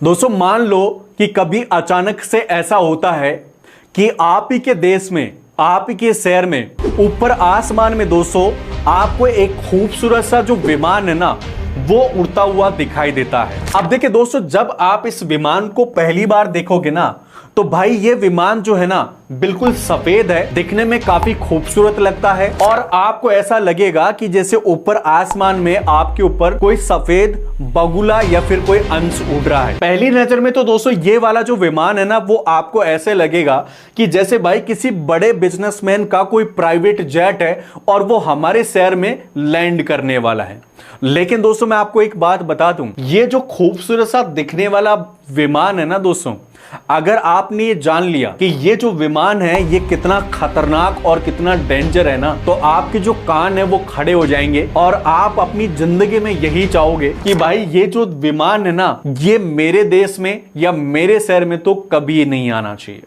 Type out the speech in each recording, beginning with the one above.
दोस्तों मान लो कि कभी अचानक से ऐसा होता है कि आप ही के देश में, आप ही के शहर में, ऊपर आसमान में दोस्तों आपको एक खूबसूरत सा जो विमान है ना वो उड़ता हुआ दिखाई देता है। अब देखिए दोस्तों, जब आप इस विमान को पहली बार देखोगे ना तो भाई ये विमान जो है ना बिल्कुल सफेद है, दिखने में काफी खूबसूरत लगता है और आपको ऐसा लगेगा कि जैसे ऊपर आसमान में आपके ऊपर कोई सफेद बगुला या फिर कोई अंश उड़ रहा है। पहली नजर में तो दोस्तों ये वाला जो विमान है ना वो आपको ऐसे लगेगा कि जैसे भाई किसी बड़े बिजनेसमैन का कोई प्राइवेट जेट है और वो हमारे शहर में लैंड करने वाला है। लेकिन दोस्तों मैं आपको एक बात बता दूं, ये जो खूबसूरत सा दिखने वाला विमान है ना दोस्तों, अगर आपने ये जान लिया कि ये जो विमान है ये कितना खतरनाक और कितना डेंजर है ना, तो आपके जो कान है वो खड़े हो जाएंगे और आप अपनी जिंदगी में यही चाहोगे कि भाई ये जो विमान है ना ये मेरे देश में या मेरे शहर में तो कभी नहीं आना चाहिए।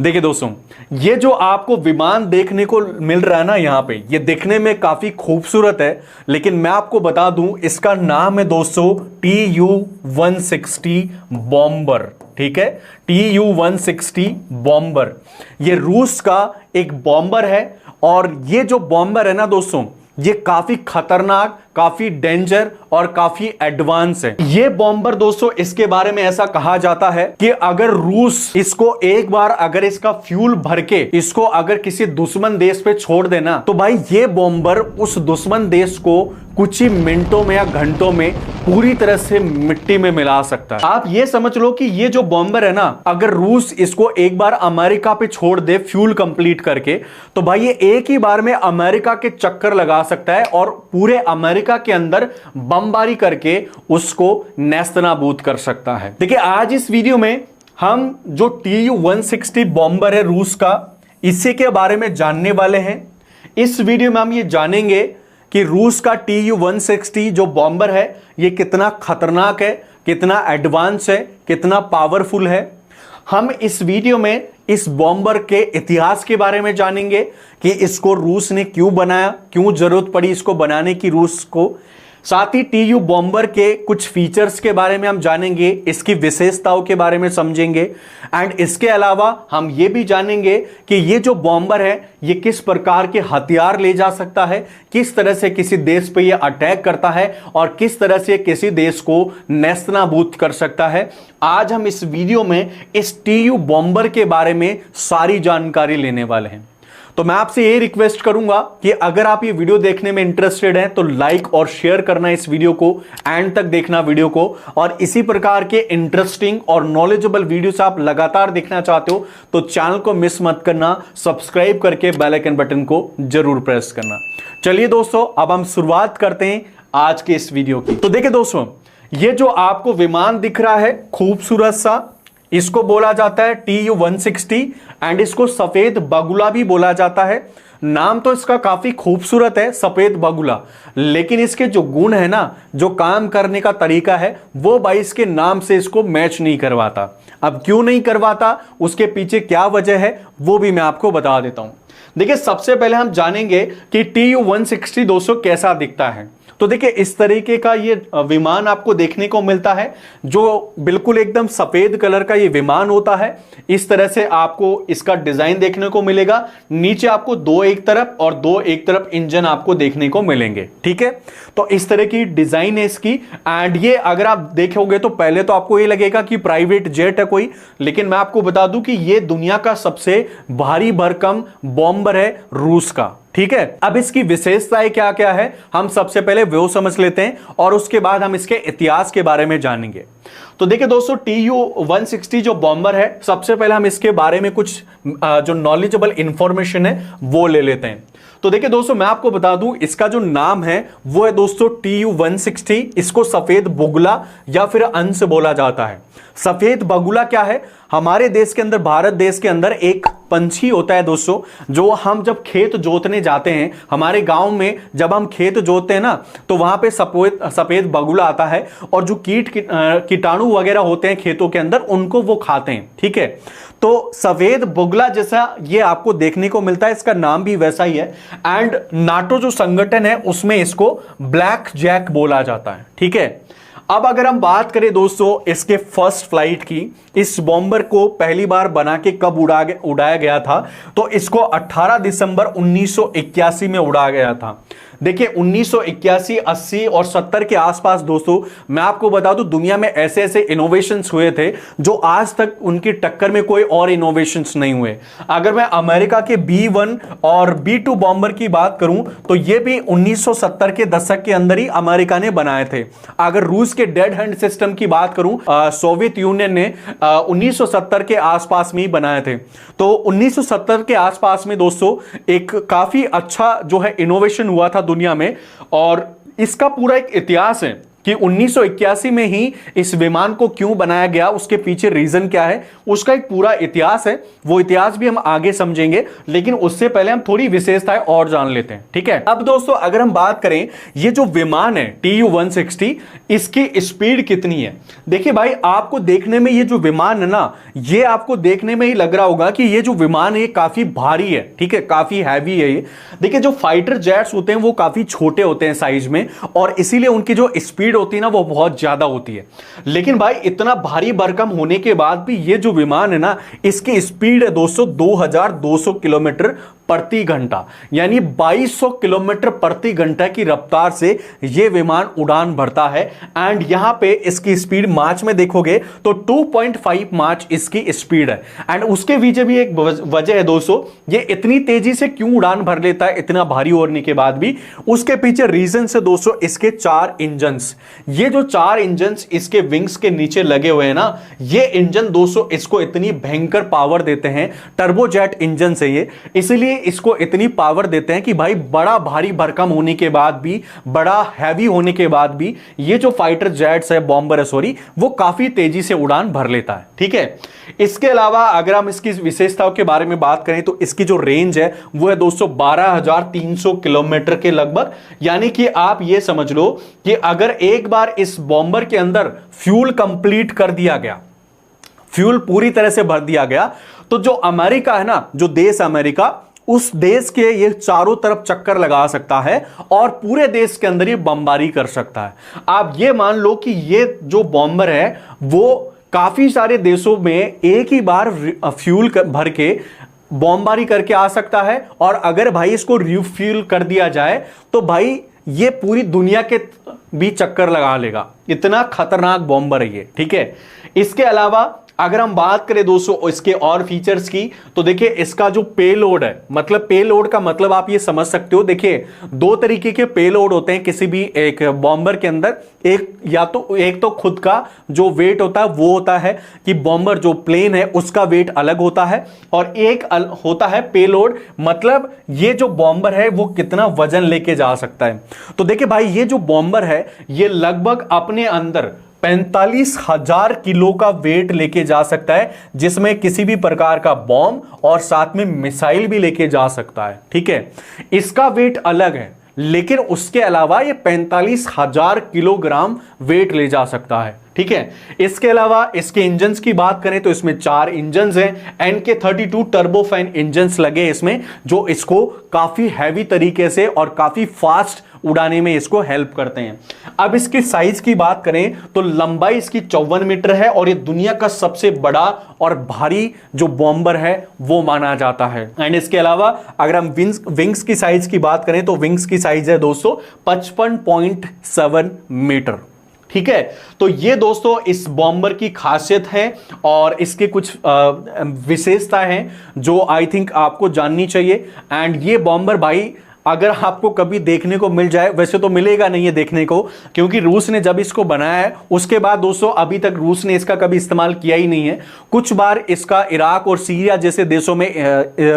देखिए दोस्तों, ये जो आपको विमान देखने को मिल रहा है ना यहाँ पे, ये दिखने में काफी खूबसूरत है, लेकिन मैं आपको बता दूं इसका नाम है दोस्तों TU-160 बॉम्बर। ठीक है, TU-160 बॉम्बर ये रूस का एक बॉम्बर है और ये जो बॉम्बर है ना दोस्तों ये काफी खतरनाक, काफी डेंजर और काफी एडवांस है। ये बॉम्बर दोस्तों इसके बारे में ऐसा कहा जाता है कि अगर रूस इसको एक बार अगर इसका फ्यूल भर के इसको अगर किसी दुश्मन देश पे छोड़ देना तो भाई ये बॉम्बर उस दुश्मन देश को कुछ ही मिनटों में या घंटों में पूरी तरह से मिट्टी में मिला सकता है। आप ये समझ लो कि ये जो बॉम्बर है ना, अगर रूस इसको एक बार अमेरिका पे छोड़ दे फ्यूल कंप्लीट करके, तो भाई ये एक ही बार में अमेरिका के चक्कर लगा सकता है और पूरे अमेरिका के अंदर बमबारी करके उसको नेस्तनाबूद कर सकता है। देखिए आज इस वीडियो में हम जो TU-160 बॉम्बर है रूस का, इसी के बारे में जानने वाले हैं। इस वीडियो में हम ये जानेंगे कि रूस का TU-160 जो बॉम्बर है ये कितना खतरनाक है, कितना एडवांस है, कितना पावरफुल है। हम इस वीडियो में इस बॉम्बर के इतिहास के बारे में जानेंगे कि इसको रूस ने क्यों बनाया, क्यों जरूरत पड़ी इसको बनाने की रूस को। साथ ही TU बॉम्बर के कुछ फीचर्स के बारे में हम जानेंगे, इसकी विशेषताओं के बारे में समझेंगे एंड इसके अलावा हम ये भी जानेंगे कि ये जो बॉम्बर है ये किस प्रकार के हथियार ले जा सकता है, किस तरह से किसी देश पे ये अटैक करता है और किस तरह से किसी देश को नेस्तनाबूद कर सकता है। आज हम इस वीडियो में इस TU बॉम्बर के बारे में सारी जानकारी लेने वाले हैं। तो मैं आपसे ये रिक्वेस्ट करूंगा कि अगर आप ये वीडियो देखने में इंटरेस्टेड हैं तो लाइक और शेयर करना इस वीडियो को, एंड तक देखना वीडियो को, और इसी प्रकार के इंटरेस्टिंग और नॉलेजेबल वीडियोस आप लगातार देखना चाहते हो तो चैनल को मिस मत करना, सब्सक्राइब करके बेल आइकन बटन को जरूर प्रेस करना। चलिए दोस्तों अब हम शुरुआत करते हैं आज के इस वीडियो की। तो देखिए दोस्तों, ये जो आपको विमान दिख रहा है खूबसूरत सा, इसको बोला जाता है TU-160 एंड इसको सफेद बगुला भी बोला जाता है। नाम तो इसका काफी खूबसूरत है, सफेद बगुला, लेकिन इसके जो गुण है ना, जो काम करने का तरीका है वो भाई इसके नाम से इसको मैच नहीं करवाता। अब क्यों नहीं करवाता, उसके पीछे क्या वजह है वो भी मैं आपको बता देता हूं। देखिए सबसे पहले हम जानेंगे कि TU-160 दोस्तों कैसा दिखता है। तो देखिए इस तरीके का ये विमान आपको देखने को मिलता है, जो बिल्कुल एकदम सफेद कलर का ये विमान होता है। इस तरह से आपको इसका डिजाइन देखने को मिलेगा। नीचे आपको दो एक तरफ और दो एक तरफ इंजन आपको देखने को मिलेंगे। ठीक है, तो इस तरह की डिजाइन है इसकी। एंड ये अगर आप देखोगे तो पहले तो आपको ये लगेगा कि प्राइवेट जेट है कोई, लेकिन मैं आपको बता दूं कि ये दुनिया का सबसे भारी भरकम बॉम्बर है रूस का। ठीक है, अब इसकी विशेषताएं क्या क्या है हम सबसे पहले वो समझ लेते हैं और उसके बाद हम इसके इतिहास के बारे में जानेंगे। तो देखिए दोस्तों, TU-160 जो बॉम्बर है, सबसे पहले हम इसके बारे में कुछ जो नॉलेजेबल इंफॉर्मेशन है वो ले लेते हैं। तो देखिए दोस्तों, मैं आपको बता दूं इसका जो नाम है वो है दोस्तों TU-160। इसको सफेद बगुला या फिर अंश बोला जाता है। सफेद बगुला क्या है, हमारे देश के अंदर, भारत देश के अंदर एक पंछी होता है दोस्तों, जो हम जब खेत जोतने जाते हैं, हमारे गांव में जब हम खेत जोतते हैं ना तो वहां पे सफेद बगुला आता है और जो कीटाणु वगैरह होते हैं खेतों के अंदर उनको वो खाते हैं। ठीक है, तो सफेद बगुला जैसा ये आपको देखने को मिलता है, इसका नाम भी वैसा ही है। एंड नाटो जो संगठन है उसमें इसको ब्लैक जैक बोला जाता है। ठीक है, अब अगर हम बात करें दोस्तों इसके फर्स्ट फ्लाइट की, इस बॉम्बर को पहली बार बना के कब उड़ाया गया था, तो इसको 18 दिसंबर 1981 में उड़ाया गया था। देखिए 1981, 80 और 70 के आसपास दोस्तों मैं आपको बता दूं दुनिया में ऐसे ऐसे इनोवेशंस हुए थे जो आज तक उनकी टक्कर में कोई और इनोवेशंस नहीं हुए। अगर मैं अमेरिका के B1 और B2 बॉम्बर की बात करूं तो ये भी 1970 के दशक के अंदर ही अमेरिका ने बनाए थे। अगर रूस के डेड हैंड सिस्टम की बात करूं, सोवियत यूनियन ने 1970 के आसपास में ही बनाए थे। तो 1970 के आसपास में दोस्तों एक काफी अच्छा जो है इनोवेशन हुआ था दुनिया में, और इसका पूरा एक इतिहास है कि 1981 में ही इस विमान को क्यों बनाया गया, उसके पीछे रीजन क्या है, उसका एक पूरा इतिहास है। वो इतिहास भी हम आगे समझेंगे, लेकिन उससे पहले हम थोड़ी विशेषताएं और जान लेते हैं, ठीक है। अब दोस्तों अगर हम बात करें ये जो विमान है TU-160, इसकी स्पीड कितनी है। देखिए भाई आपको देखने में ये जो विमान है ना, ये आपको देखने में ही लग रहा होगा कि ये जो विमान है काफी भारी है, ठीक है, काफी हैवी है ये। देखिए जो फाइटर जेट्स होते हैं वो काफी छोटे होते हैं साइज में, और इसीलिए उनकी जो स्पीड होती है ना वो बहुत ज्यादा होती है। लेकिन भाई इतना भारी भरकम होने के बाद भी ये जो विमान है ना, इसकी स्पीड है दोस्तों 2200 किलोमीटर प्रति घंटा, यानी 2200 किलोमीटर प्रति घंटा की रफ्तार से यह विमान उड़ान भरता है। एंड यहां पे इसकी स्पीड मार्च में देखोगे तो 2.5 मार्च इसकी स्पीड है। एंड उसके पीछे भी एक वजह है दोस्तों, ये इतनी तेजी से क्यों उड़ान भर लेता है इतना भारी होने के बाद भी, उसके पीछे रीजन से दोस्तों इसके 4 इंजन्स, ये जो 4 इंजन्स इसके विंग्स के नीचे लगे हुए हैं ना, ये इंजन दोस्तों इसको इतनी भयंकर पावर देते हैं, टर्बोजेट इंजन से ये, इसलिए इसको इतनी पावर देते हैं कि भाई बड़ा भारी भरकम होने के बाद भी, बड़ा हैवी होने के बाद भी ये जो फाइटर जेट्स है, बॉम्बर है सॉरी, वो काफी तेजी से उड़ान भर लेता है, ठीक है। इसके अलावा अगर हम इसकी विशेषताओं के बारे में बात करें तो इसकी जो रेंज है वो है दोस्तों 12,300 किलोमीटर के लगभग। यानी कि आप ये समझ लो कि अगर एक बार इस बॉम्बर के अंदर फ्यूल कंप्लीट कर दिया गया, फ्यूल पूरी तरह से भर दिया गया, तो जो अमेरिका है ना, जो देश अमेरिका, उस देश के ये चारों तरफ चक्कर लगा सकता है और पूरे देश के अंदर ये बमबारी कर सकता है। आप ये मान लो कि ये जो बॉम्बर है वो काफी सारे देशों में एक ही बार फ्यूल भर के बमबारी करके आ सकता है, और अगर भाई इसको रिफ्यूल कर दिया जाए तो भाई ये पूरी दुनिया के भी चक्कर लगा लेगा। इतना खतरनाक बॉम्बर है ये, ठीक है। इसके अलावा अगर हम बात करें दोस्तों इसके और फीचर्स की, तो देखिए इसका जो पेलोड है, मतलब पेलोड का मतलब आप ये समझ सकते हो, देखिए 2 तरीके के पेलोड होते हैं किसी भी एक बॉम्बर के अंदर। एक तो खुद का जो वेट होता है वो होता है कि बॉम्बर जो प्लेन है उसका वेट अलग होता है, और एक होता है पेलोड, मतलब ये जो बॉम्बर है वो कितना वजन लेके जा सकता है। तो देखिए भाई ये जो बॉम्बर है ये लगभग अपने अंदर 45,000 किलो का वेट लेके जा सकता है, जिसमें किसी भी प्रकार का बॉम्ब और साथ में मिसाइल भी लेके जा सकता है, ठीक है। इसका वेट अलग है, लेकिन उसके अलावा ये 45,000 किलोग्राम वेट ले जा सकता है, ठीक है। इसके अलावा इसके इंजन्स की बात करें तो इसमें 4 इंजन्स हैं, NK-32 टर्बोफैन इंजन्स लगे इसमें, जो इसको काफी हैवी तरीके से और काफी फास्ट उड़ाने में इसको हेल्प करते हैं। अब इसकी साइज की बात करें तो लंबाई इसकी 54 मीटर है, और ये दुनिया का सबसे बड़ा और भारी जो बॉम्बर है वो माना जाता है। एंड इसके अलावा अगर हम विंग्स की साइज की बात करें तो विंग्स की साइज है दोस्तों 55.7 मीटर, ठीक है। तो ये दोस्तों इस बॉम्बर की खासियत है, और इसके कुछ विशेषताएं हैं जो आई थिंक आपको जाननी चाहिए। एंड ये बॉम्बर भाई अगर आपको कभी देखने को मिल जाए, वैसे तो मिलेगा नहीं है देखने को, क्योंकि रूस ने जब इसको बनाया है उसके बाद दोस्तों अभी तक रूस ने इसका कभी इस्तेमाल किया ही नहीं है। कुछ बार इसका इराक और सीरिया जैसे देशों में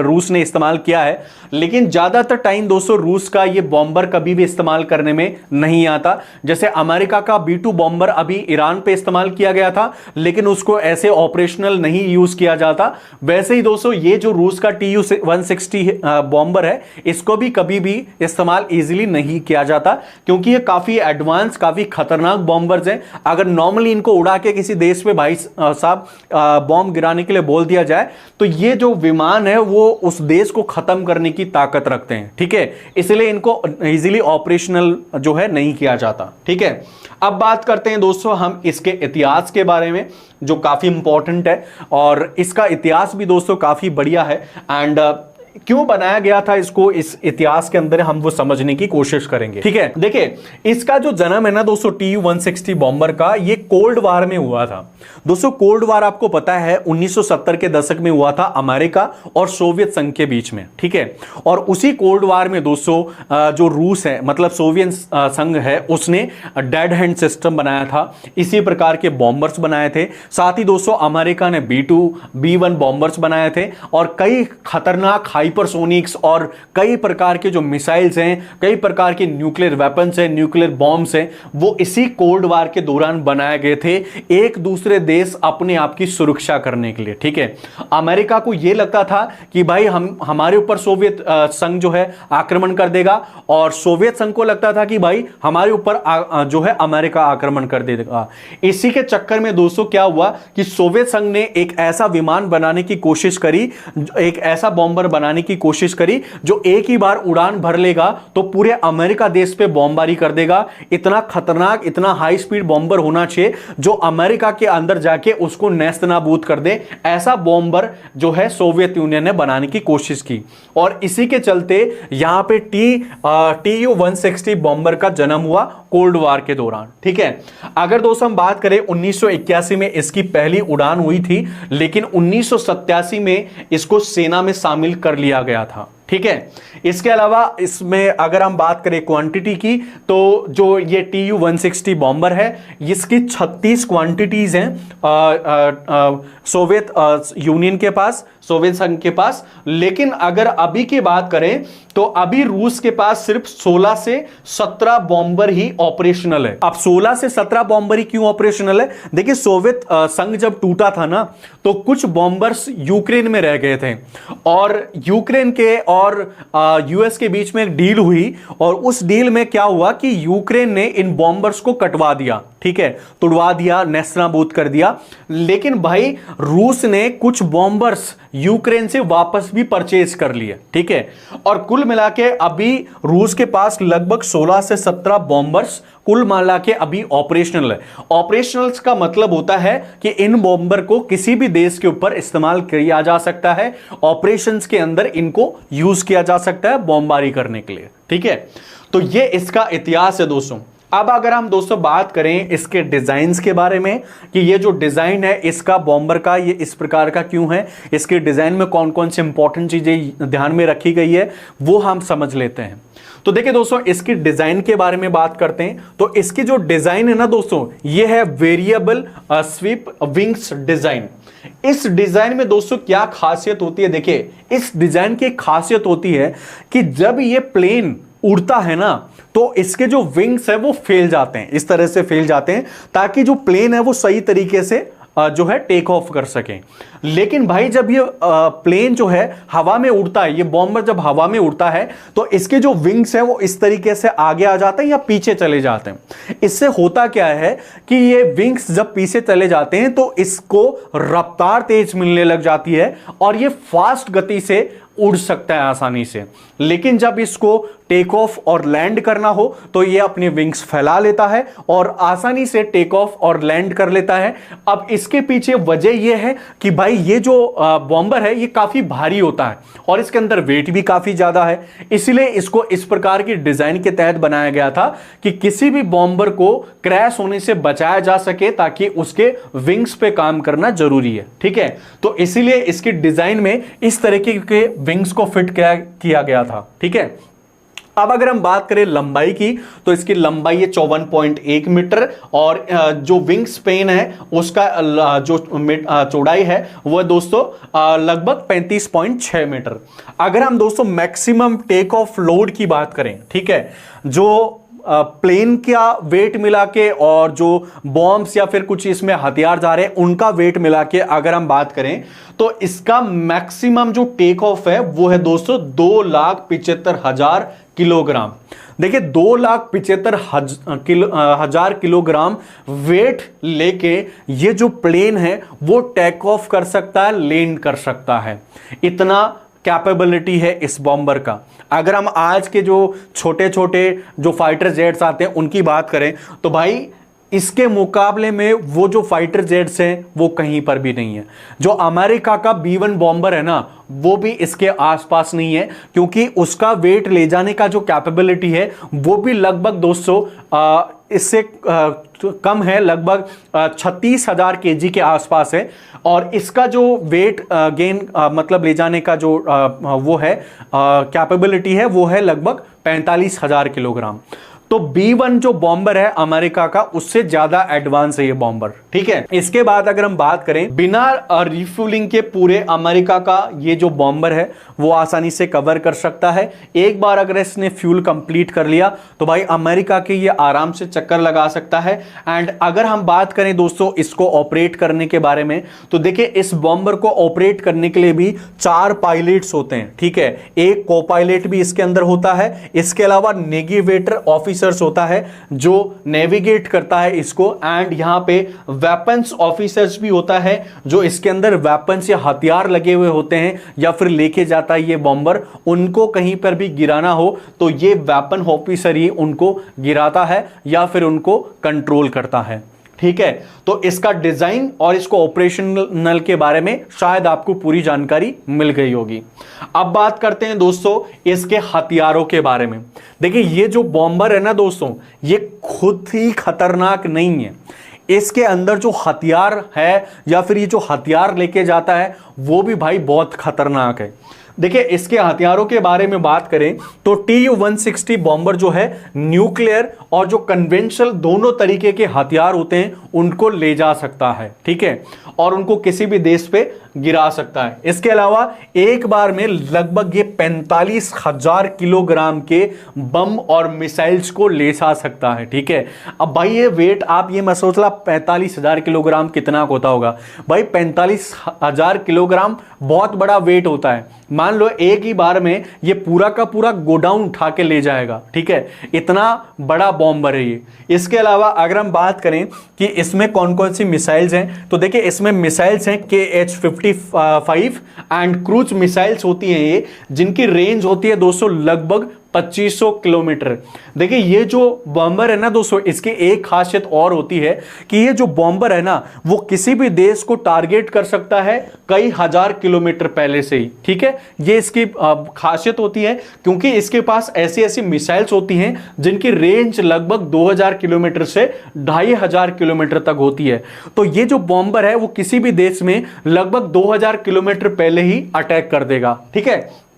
रूस ने इस्तेमाल किया है, लेकिन ज्यादातर टाइम दोस्तों रूस का ये बॉम्बर कभी भी इस्तेमाल करने में नहीं आता। जैसे अमेरिका का B2 बॉम्बर अभी ईरान पे इस्तेमाल किया गया था, लेकिन उसको ऐसे ऑपरेशनल नहीं यूज किया जाता, वैसे ही दोस्तों ये जो रूस का TU-160 बॉम्बर है इसको भी कभी कभी भी इस्तेमाल इजीली नहीं किया जाता, क्योंकि ये काफी एडवांस, काफी खतरनाक बॉम्बर्स हैं। अगर नॉर्मली इनको उड़ा के किसी देश पे भाई साहब बॉम्ब गिराने के लिए बोल दिया जाए, तो ये जो विमान है वो उस देश को खत्म करने की ताकत रखते हैं, ठीक है। इसलिए इनको इजीली ऑपरेशनल जो है नहीं किया जाता, ठीक है। अब बात करते हैं दोस्तों हम इसके इतिहास के बारे में, जो काफी इंपॉर्टेंट है, और इसका इतिहास भी दोस्तों काफी बढ़िया है। एंड क्यों बनाया गया था इसको, इस इतिहास के अंदर हम वो समझने की कोशिश करेंगे, ठीक है। देखिए, इसका जो जन्म है ना दोस्तों TU-160 बॉम्बर का, ये कोल्ड वार में हुआ था दोस्तों। कोल्ड वार आपको पता है 1970 के दशक में हुआ था अमेरिका और सोवियत संघ के बीच में, ठीक है। और उसी कोल्ड वार में दोस्तों जो रूस है, मतलब सोवियत संघ है, उसने डेड हैंड सिस्टम बनाया था, इसी प्रकार के बॉम्बर्स बनाए थे। साथ ही दोस्तों अमेरिका ने B-2 B-1 बॉम्बर्स बनाए थे, और कई खतरनाक हाइपरसोनिक्स और कई प्रकार के जो मिसाइल्स हैं, कई प्रकार के न्यूक्लियर वेपन्स हैं, न्यूक्लियर बॉम्ब्स हैं, वो इसी कोल्ड वार के दौरान बनाए गए थे, एक दूसरे देश अपने आप की सुरक्षा करने के लिए, ठीक है। अमेरिका को यह लगता था कि भाई हमारे ऊपर सोवियत संघ जो है आक्रमण कर देगा, और सोवियत संघ को लगता था कि भाई हमारे ऊपर जो है अमेरिका आक्रमण कर देगा। इसी के चक्कर में दोस्तों क्या हुआ कि सोवियत संघ ने एक ऐसा विमान बनाने की कोशिश करी, एक ऐसा बॉम्बर बनाने की कोशिश करी जो एक ही बार उड़ान भर लेगा तो पूरे अमेरिका देश पे बॉम्बारी कर देगा। इतना खतरनाक, इतना हाई स्पीड बॉम्बर होना चाहिए जो अमेरिका के अंदर जाके उसको नेस्तनाबूद कर दे। ऐसा बॉम्बर जो है सोवियत यूनियन ने बनाने की कोशिश की, और इसी के चलते यहां पे TU-160 बॉम्बर का जन्म हुआ कोल्ड वार के दौरान, ठीक है। अगर दोस्तों हम बात करें 1981 में इसकी पहली उड़ान हुई थी, लेकिन 1987 में इसको सेना में शामिल कर लिया गया था, ठीक है। इसके अलावा इसमें अगर हम बात करें क्वांटिटी की, तो जो ये TU-160 बॉम्बर है, इसकी 36 क्वांटिटीज हैं सोवियत यूनियन के पास, सोवियत संघ के पास। लेकिन अगर अभी की बात करें तो अभी रूस के पास सिर्फ 16 से 17 बॉम्बर ही ऑपरेशनल है। अब 16 से 17 बॉम्बर ही क्यों ऑपरेशनल है? देखिए, सोवियत संघ जब टूटा था ना, तो कुछ बॉम्बर्स यूक्रेन में रह गए थे, और यूक्रेन के और यूएस के बीच में एक डील हुई, और उस डील में क्या हुआ कि यूक्रेन ने इन बॉम्बर्स को कटवा दिया, ठीक है, तोड़वा दिया, नेस्तनाबूद कर दिया। लेकिन भाई रूस ने कुछ बॉम्बर्स यूक्रेन से वापस भी परचेज कर लिए, ठीक है। और कुल मिला के अभी रूस के पास लगभग 16 से 17 बॉम्बर्स कुल मिला के अभी ऑपरेशनल है। ऑपरेशनल का मतलब होता है कि इन बॉम्बर को किसी भी देश के ऊपर इस्तेमाल किया जा सकता है, ऑपरेशंस के अंदर इनको यूज किया जा सकता है बॉम्बारी करने के लिए, ठीक है। तो ये इसका इतिहास है दोस्तों। अब अगर हम दोस्तों बात करें इसके डिजाइन्स के बारे में, कि ये जो डिजाइन है इसका बॉम्बर का, ये इस प्रकार का क्यों है, इसके डिजाइन में कौन कौन सी इंपॉर्टेंट चीजें ध्यान में रखी गई है, वो हम समझ लेते हैं। तो देखिए दोस्तों, इसकी डिजाइन के बारे में बात करते हैं। तो इसकी जो डिजाइन है ना दोस्तों, ये है वेरिएबल स्वीप विंग्स डिजाइन। इस डिजाइन में दोस्तों क्या खासियत होती है? देखिए, इस डिजाइन की खासियत होती है कि जब ये प्लेन उड़ता है ना, तो इसके जो विंग्स है वो फैल जाते हैं, इस तरह से फैल जाते हैं ताकि जो प्लेन है वो सही तरीके से जो है टेक ऑफ कर सकें। लेकिन भाई जब ये प्लेन जो है हवा में उड़ता है, ये बॉम्बर जब हवा में उड़ता है, तो इसके जो विंग्स हैं वो इस तरीके से आगे आ जाते हैं या पीछे चले जाते हैं। इससे होता क्या है कि ये विंग्स जब पीछे चले जाते हैं तो इसको रफ्तार तेज मिलने लग जाती है, और ये फास्ट गति से उड़ सकता है आसानी से। लेकिन जब इसको टेक ऑफ और लैंड करना हो तो ये अपने विंग्स फैला लेता है और आसानी से टेक ऑफ और लैंड कर लेता है। अब इसके पीछे वजह यह है कि भाई ये जो बॉम्बर है ये काफी भारी होता है और इसके अंदर वेट भी काफी ज्यादा है, इसलिए इसको इस प्रकार की डिजाइन के तहत बनाया गया था कि किसी भी बॉम्बर को क्रैश होने से बचाया जा सके, ताकि उसके विंग्स पे काम करना जरूरी है, ठीक है। तो इसीलिए इसकी डिजाइन में इस तरीके के विंग्स को फिट किया गया था, ठीक है। अब अगर हम बात करें लंबाई की, तो इसकी लंबाई है 54.1 मीटर, और जो विंग स्पेन है उसका जो चौड़ाई है वो दोस्तों लगभग 35.6 मीटर। अगर हम दोस्तों मैक्सिमम टेक ऑफ लोड की बात करें, ठीक है, जो प्लेन का वेट मिला के और जो बॉम्ब्स या फिर कुछ इसमें हथियार जा रहे हैं उनका वेट मिला के अगर हम बात करें तो इसका मैक्सिमम जो टेक ऑफ है वो है दोस्तों 2,75,000 किलोग्राम। देखिए 2,75,000 किलोग्राम वेट लेके ये जो प्लेन है वो टेक ऑफ कर सकता है, लैंड कर सकता है। इतना कैपेबिलिटी है इस बॉम्बर का। अगर हम आज के जो छोटे छोटे जो फाइटर जेट्स आते हैं उनकी बात करें तो भाई इसके मुकाबले में वो जो फाइटर जेट्स हैं वो कहीं पर भी नहीं है। जो अमेरिका का B-1 बॉम्बर है ना वो भी इसके आसपास नहीं है, क्योंकि उसका वेट ले जाने का जो कैपेबिलिटी है वो भी लगभग दोस्तों इससे कम है, लगभग 36,000 kg के आसपास है। और इसका जो वेट गेन मतलब ले जाने का जो वो है कैपेबिलिटी है वो है लगभग 45,000 किलोग्राम। तो B-1 जो बॉम्बर है अमेरिका का उससे ज्यादा एडवांस है ये बॉम्बर, ठीक है। इसके बाद अगर हम बात करें बिना रिफ्यूलिंग के पूरे अमेरिका का ये जो बॉम्बर है वो आसानी से कवर कर सकता है। एक बार अगर इसने फ्यूल कंप्लीट कर लिया तो भाई अमेरिका के ये आराम से चक्कर लगा सकता है। एंड अगर हम बात करें दोस्तों इसको ऑपरेट करने के बारे में तो देखिए इस बॉम्बर को ऑपरेट करने के लिए भी 4 पायलट्स होते हैं, ठीक है। एक को पायलट भी इसके अंदर होता है। इसके अलावा नेविगेटर ऑफिसर्स होता है जो नेविगेट करता है इसको। एंड यहां पे वेपन्स ऑफिसर्स भी होता है जो इसके अंदर वेपन्स या हथियार लगे हुए होते हैं या फिर लेके जाता है ये बॉम्बर। उनको कहीं पर भी गिराना हो तो ये वेपन ऑफिसर ही उनको गिराता है या फिर उनको कंट्रोल करता है, ठीक है। तो इसका डिजाइन और इसको ऑपरेशनल के बारे में शायद आपको पूरी जानकारी मिल गई होगी। अब बात करते हैं दोस्तों इसके हथियारों के बारे में। देखिए ये जो बॉम्बर है ना दोस्तों ये खुद ही खतरनाक नहीं है, इसके अंदर जो हथियार है या फिर ये जो हथियार लेके जाता है वो भी भाई बहुत खतरनाक है। देखिए इसके हथियारों के बारे में बात करें तो TU-160 बॉम्बर जो है न्यूक्लियर और जो कन्वेंशनल दोनों तरीके के हथियार होते हैं उनको ले जा सकता है, ठीक है, और उनको किसी भी देश पे गिरा सकता है। इसके अलावा एक बार में लगभग ये 45,000 किलोग्राम के बम और मिसाइल्स को ले जा सकता है, ठीक है। अब भाई ये वेट आप ये मत सोच ला 45,000 किलोग्राम कितना होता होगा भाई। 45,000 किलोग्राम बहुत बड़ा वेट होता है। मान लो एक ही बार में ये पूरा का पूरा गोडाउन उठा के ले जाएगा, ठीक है। इतना बड़ा बॉम्बर है ये। इसके अलावा अगर हम बात करें कि इसमें कौन कौन सी मिसाइल्स हैं तो देखिए इसमें मिसाइल्स हैं KH-55 एंड क्रूज मिसाइल्स होती हैं ये, जिनकी रेंज होती है दोस्तों लगभग 2500 किलोमीटर। देखिए ये जो बॉम्बर है ना दोस्तों इसकी एक खासियत और होती है कि ये जो बॉम्बर है ना वो किसी भी देश को टारगेट कर सकता है कई हजार किलोमीटर पहले से ही, ठीक है। ये इसकी खासियत होती है क्योंकि इसके पास ऐसी ऐसी मिसाइल्स होती हैं जिनकी रेंज लगभग 2000 किलोमीटर से 2500 किलोमीटर तक होती है। तो ये जो बॉम्बर है वो किसी भी देश में लगभग 2000 किलोमीटर पहले ही अटैक कर देगा, ठीक है।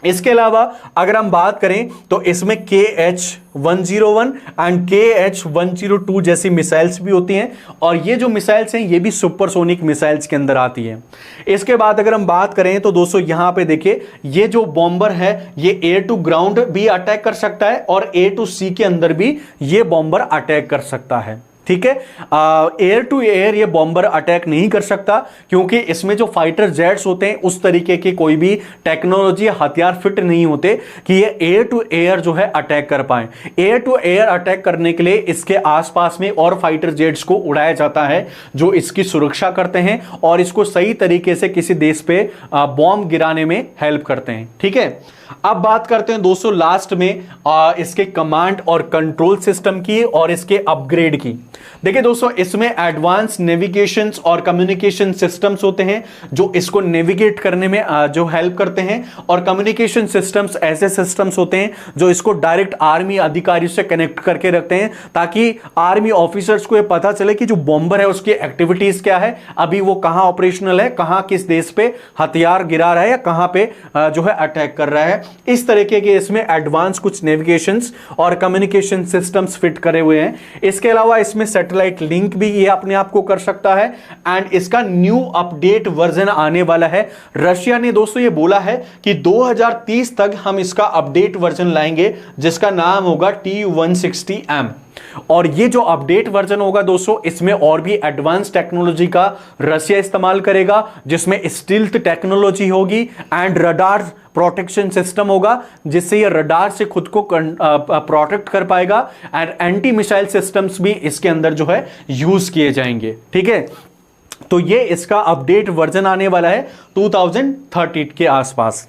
इसके अलावा अगर हम बात करें तो इसमें KH-101 एंड KH-102 जैसी मिसाइल्स भी होती हैं और ये जो मिसाइल्स हैं ये भी सुपरसोनिक मिसाइल्स के अंदर आती हैं। इसके बाद अगर हम बात करें तो दोस्तों यहां पे देखिए ये जो बॉम्बर है ये एयर टू ग्राउंड भी अटैक कर सकता है और एयर टू सी के अंदर भी ये बॉम्बर अटैक कर सकता है, ठीक है। एयर टू एयर ये बॉम्बर अटैक नहीं कर सकता क्योंकि इसमें जो फाइटर जेट्स होते हैं उस तरीके की कोई भी टेक्नोलॉजी हथियार फिट नहीं होते कि ये एयर टू एयर जो है अटैक कर पाए। एयर टू एयर अटैक करने के लिए इसके आसपास में और फाइटर जेट्स को उड़ाया जाता है जो इसकी सुरक्षा करते हैं और इसको सही तरीके से किसी देश पे बॉम्ब गिराने में हेल्प करते हैं, ठीक है। अब बात करते हैं दोस्तों लास्ट में इसके कमांड और कंट्रोल सिस्टम की और इसके अपग्रेड की। देखिए दोस्तों इसमें एडवांस नेविगेशन और कम्युनिकेशन सिस्टम्स होते हैं जो इसको नेविगेट करने में जो हेल्प करते हैं और कम्युनिकेशन सिस्टम्स ऐसे सिस्टम्स होते हैं जो इसको डायरेक्ट आर्मी अधिकारियों से कनेक्ट करके रखते हैं ताकि आर्मी ऑफिसर्स को यह पता चले कि जो बॉम्बर है उसकी एक्टिविटीज क्या है, अभी वो कहां ऑपरेशनल है, कहां किस देश पे हथियार गिरा रहा है या कहां पे जो है अटैक कर रहा है। है। इस तरीके के इसमें एडवांस कुछ नेविगेशंस और कम्युनिकेशन सिस्टम्स फिट करे हुए हैं। इसके अलावा इसमें सैटेलाइट लिंक भी ये अपने आप को कर सकता है एंड इसका न्यू अपडेट वर्जन आने वाला है। रशिया ने दोस्तों ये बोला है कि 2030 तक हम इसका अपडेट वर्जन लाएंगे जिसका नाम होगा TU-160M। और ये जो अपडेट वर्जन होगा दोस्तों, इसमें और भी एडवांस टेक्नोलॉजी का रशिया इस्तेमाल करेगा, जिसमें स्टील्थ टेक्नोलॉजी होगी एंड रडार प्रोटेक्शन सिस्टम होगा, जिससे ये रडार से खुद को प्रोटेक्ट कर पाएगा एंड एंटी मिसाइल सिस्टम्स भी इसके अंदर जो है यूज किए जाएंगे। ठीक है, तो ये इसका अपडेट वर्जन आने वाला है 2030 के आसपास।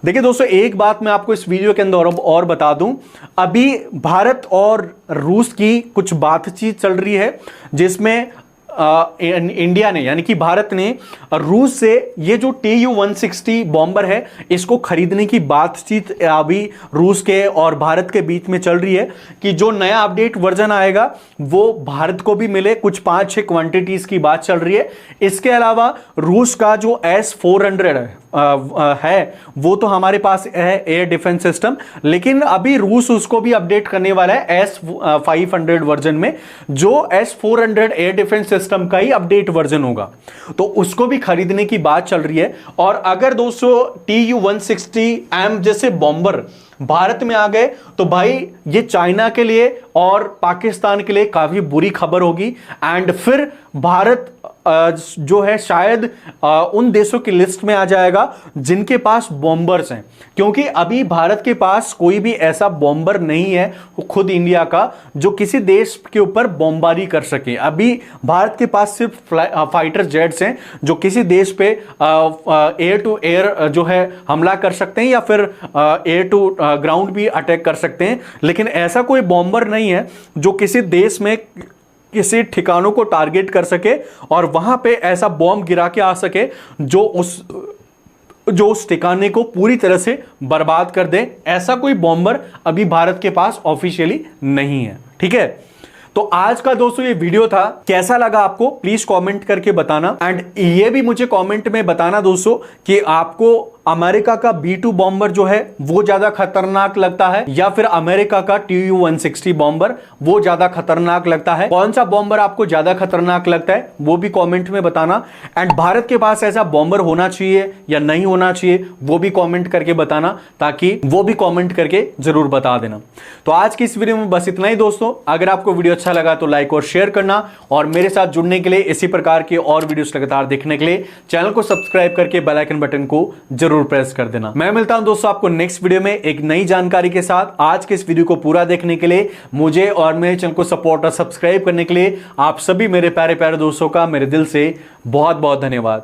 देखिए दोस्तों, एक बात मैं आपको इस वीडियो के अंदर और बता दूं, अभी भारत और रूस की कुछ बातचीत चल रही है जिसमें इंडिया ने यानी कि भारत ने रूस से ये जो TU-160 बॉम्बर है इसको खरीदने की बातचीत अभी रूस के और भारत के बीच में चल रही है कि जो नया अपडेट वर्जन आएगा वो भारत को भी मिले। कुछ 5-6 क्वांटिटीज की बात चल रही है। इसके अलावा रूस का जो S-400 है वो तो हमारे पास है एयर डिफेंस सिस्टम, लेकिन अभी रूस उसको भी अपडेट करने वाला है S-500 वर्जन में, जो S-400 एयर डिफेंस सिस्टम का ही अपडेट वर्जन होगा, तो उसको भी खरीदने की बात चल रही है। और अगर दोस्तों TU-160M जैसे बॉम्बर भारत में आ गए तो भाई ये चाइना के लिए और पाकिस्तान के लिए काफी बुरी खबर होगी एंड फिर भारत जो है शायद उन देशों की लिस्ट में आ जाएगा जिनके पास बॉम्बर्स हैं, क्योंकि अभी भारत के पास कोई भी ऐसा बॉम्बर नहीं है खुद इंडिया का जो किसी देश के ऊपर बॉम्बारी कर सके। अभी भारत के पास सिर्फ फाइटर जेट्स हैं जो किसी देश पे एयर टू एयर जो है हमला कर सकते हैं या फिर एयर टू ग्राउंड भी अटैक कर सकते हैं, लेकिन ऐसा कोई बॉम्बर नहीं है जो किसी देश में किसी ठिकानों को टारगेट कर सके और वहां पे ऐसा बॉम्ब गिरा के आ सके जो उस ठिकाने को पूरी तरह से बर्बाद कर दे। ऐसा कोई बॉम्बर अभी भारत के पास ऑफिशियली नहीं है। ठीक है, तो आज का दोस्तों ये वीडियो था, कैसा लगा आपको प्लीज कमेंट करके बताना एंड ये भी मुझे कमेंट में बताना दोस्तों कि आपको अमेरिका का B-2 बॉम्बर जो है वो ज्यादा खतरनाक लगता है या फिर अमेरिका का TU-160 बॉम्बर वो ज्यादा खतरनाक लगता है। कौन सा बॉम्बर आपको ज्यादा खतरनाक लगता है वो भी कमेंट में बताना एंड भारत के पास ऐसा बॉम्बर होना चाहिए या नहीं होना चाहिए वो भी कमेंट करके बताना, ताकि वो भी कमेंट करके जरूर बता देना। तो आज की इस वीडियो में बस इतना ही दोस्तों। अगर आपको वीडियो अच्छा लगा तो लाइक और शेयर करना और मेरे साथ जुड़ने के लिए, इसी प्रकार के और वीडियोस लगातार देखने के लिए चैनल को सब्सक्राइब करके बेल आइकन बटन को जरूर प्रेस कर देना। मैं मिलता हूं दोस्तों आपको नेक्स्ट वीडियो में एक नई जानकारी के साथ। आज के इस वीडियो को पूरा देखने के लिए, मुझे और मेरे चैनल को सपोर्ट और सब्सक्राइब करने के लिए आप सभी मेरे प्यारे प्यारे दोस्तों का मेरे दिल से बहुत बहुत धन्यवाद।